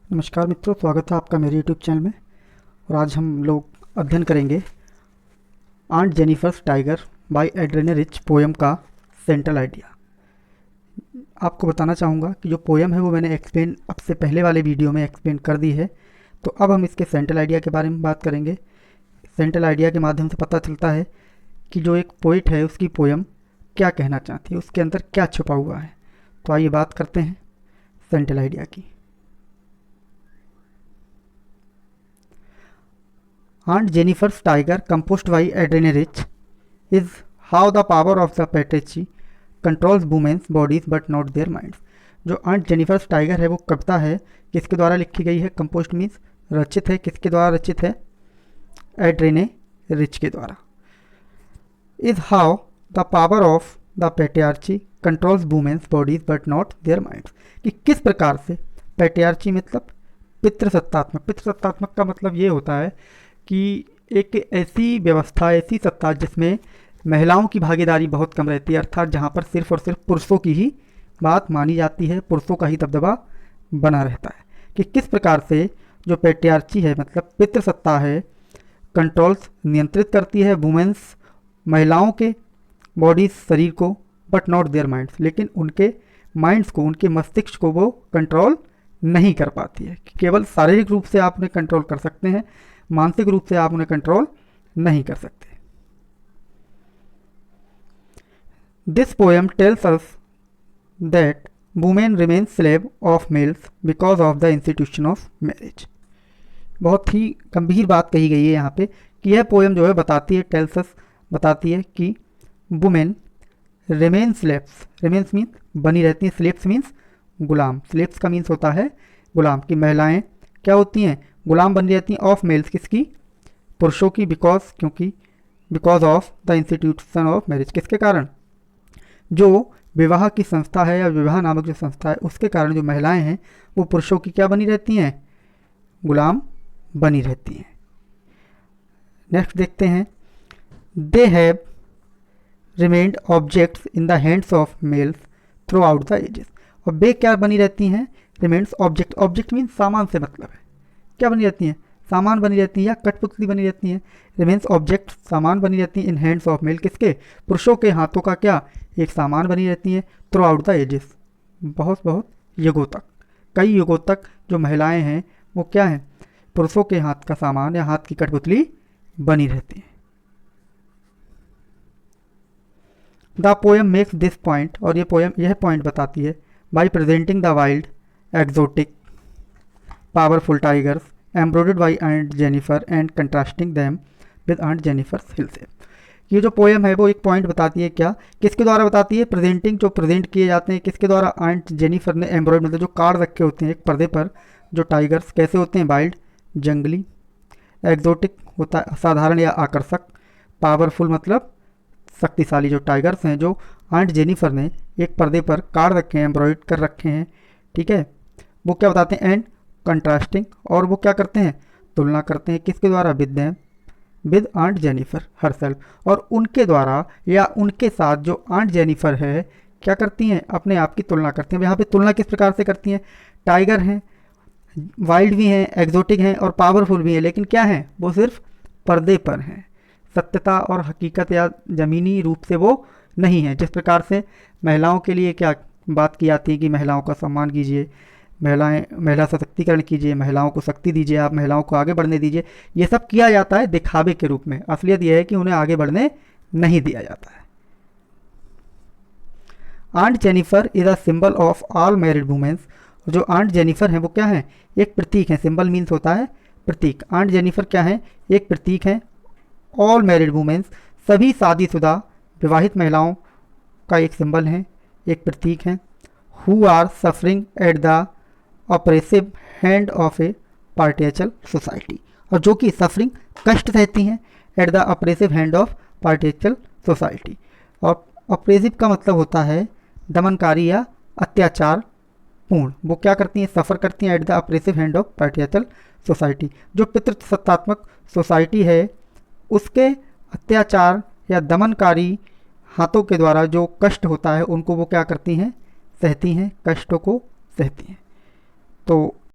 नमस्कार मित्रों, स्वागत है आपका मेरे यूट्यूब चैनल में। और आज हम लोग अध्ययन करेंगे Aunt Jennifer's Tiger by Adrienne Rich पोएम का सेंट्रल आइडिया। आपको बताना चाहूँगा कि जो पोएम है वो मैंने एक्सप्लेन अब से पहले वाले वीडियो में एक्सप्लेन कर दी है। तो अब हम इसके सेंट्रल आइडिया के बारे में बात करेंगे। सेंट्रल आइडिया के माध्यम से पता चलता है कि जो एक पोइट है उसकी पोएम क्या कहना चाहती है, उसके अंदर क्या छुपा हुआ है। तो आइए बात करते हैं सेंट्रल आइडिया की। Aunt Jennifer's Tiger, composed by Adrienne Rich, is how the power of the patriarchy controls women's bodies but not their minds। जो आंट जेनिफर्स टाइगर है वो कविता है, किसके द्वारा लिखी गई है? कंपोस्ट मीन्स रचित है। किसके द्वारा रचित है? एड्रेने रिच के द्वारा। Is how the power of the patriarchy controls women's bodies but not their minds. कि किस प्रकार से पैट्रियार्ची मतलब पितृसत्तात्मक। पितृसत्तात्मक का मतलब ये होता है कि एक ऐसी व्यवस्था, ऐसी सत्ता जिसमें महिलाओं की भागीदारी बहुत कम रहती है, अर्थात जहाँ पर सिर्फ और सिर्फ पुरुषों की ही बात मानी जाती है, पुरुषों का ही दबदबा बना रहता है। कि किस प्रकार से जो पैट्रियार्ची है मतलब पितृसत्ता है, कंट्रोल्स नियंत्रित करती है वुमेन्स महिलाओं के बॉडीज शरीर को, बट नॉट देयर माइंड्स, लेकिन उनके माइंड्स को, उनके मस्तिष्क को वो कंट्रोल नहीं कर पाती है। केवल शारीरिक रूप से आप उन्हें कंट्रोल कर सकते हैं, मानसिक रूप से आप उन्हें कंट्रोल नहीं कर सकते। This poem tells us that women remain slave of males because of the institution of marriage. बहुत ही गंभीर बात कही गई है यहाँ पे कि यह पोएम जो है बताती है, टेल्स अस बताती है कि women remain slaves, remains means बनी रहती हैं, स्लेव्स मीन्स गुलाम, स्लेव्स का मीन्स होता है गुलाम। की महिलाएं क्या होती हैं? गुलाम बन रहती हैं। ऑफ मेल्स, किसकी? पुरुषों की। बिकॉज, क्योंकि because of the institution of marriage, किसके कारण? जो विवाह की संस्था है या विवाह नामक जो संस्था है उसके कारण जो महिलाएं हैं वो पुरुषों की क्या बनी रहती हैं? गुलाम बनी रहती हैं। नेक्स्ट देखते हैं, they have remained objects in the hands of males throughout the ages. और वे क्या बनी रहती हैं? रिमेन्स ऑब्जेक्ट, ऑब्जेक्ट मीन्स सामान से मतलब है। क्या बनी रहती हैं? सामान बनी रहती हैं या कठपुतली बनी रहती हैं। रिमेन्स ऑब्जेक्ट, सामान बनी रहती हैं। इन हैंड्स ऑफ मेल, किसके? पुरुषों के हाथों का क्या? एक सामान बनी रहती हैं। थ्रू आउट द एजेस, बहुत बहुत युगों तक, कई युगों तक जो महिलाएं हैं वो क्या हैं? पुरुषों के हाथ का सामान या हाथ की कठपुतली बनी रहती हैं। The poem makes this point, और ये पोएम यह पॉइंट बताती है, by presenting the wild exotic powerful tigers embroidered by Aunt Jennifer and contrasting them with Aunt Jennifer's hillscape। ये जो पोएम है वो एक पॉइंट बताती है, क्या? किसके द्वारा बताती है? प्रेजेंटिंग, जो प्रेजेंट किए जाते हैं किसके द्वारा? आंट जेनिफर ने एम्ब्रॉयड मतलब जो कार्ड रखे होते हैं एक पर्दे पर, जो टाइगर्स कैसे होते हैं? वाइल्ड, जंगली। एक्जोटिक होता है असाधारण या आकर्षक। पावरफुल मतलब शक्तिशाली। जो टाइगर्स हैं जो आंट जेनिफर ने एक पर्दे पर कार्ड रखे हैं, एम्ब्रॉयड कर रखे हैं, ठीक है, वो क्या बताते हैं? एंड कंट्रास्टिंग, और वो क्या करते हैं? तुलना करते हैं। किसके द्वारा? With them, with aunt Jennifer herself, और उनके द्वारा या उनके साथ जो आंट जेनिफर है क्या करती हैं? अपने आप की तुलना करती हैं। यहाँ पे तुलना किस प्रकार से करती हैं? टाइगर हैं, वाइल्ड भी हैं, एक्जोटिक हैं और पावरफुल भी हैं, लेकिन क्या हैं? वो सिर्फ पर्दे पर हैं। सत्यता और हकीकत या ज़मीनी रूप से वो नहीं है। जिस प्रकार से महिलाओं के लिए क्या बात की जाती है कि महिलाओं का सम्मान कीजिए, महिला सशक्तिकरण कीजिए, महिलाओं को शक्ति दीजिए, आप महिलाओं को आगे बढ़ने दीजिए, ये सब किया जाता है दिखावे के रूप में। असलियत यह है कि उन्हें आगे बढ़ने नहीं दिया जाता है। Aunt Jennifer is a symbol of all married womens. जो आंट जेनिफर हैं वो क्या है? एक प्रतीक है। सिंबल मीन्स होता है प्रतीक। आंट जेनिफर क्या है? एक प्रतीक है। ऑल मैरिड वुमेन्स, सभी शादीशुदा विवाहित महिलाओं का एक सिंबल है, एक प्रतीक है। Who are suffering at the oppressive hand of a patriarchal society, और जो कि सफरिंग कष्ट सहती हैं at the oppressive hand of patriarchal society. और ऑपरेसिव का मतलब होता है दमनकारी या अत्याचार पूर्ण। वो क्या करती हैं? सफ़र करती हैं at the oppressive hand of patriarchal society. जो पितृसत्तात्मक सोसाइटी है उसके अत्याचार या दमनकारी हाथों के द्वारा जो कष्ट होता है उनको वो क्या करती हैं? सहती हैं, कष्टों को सहती हैं। तो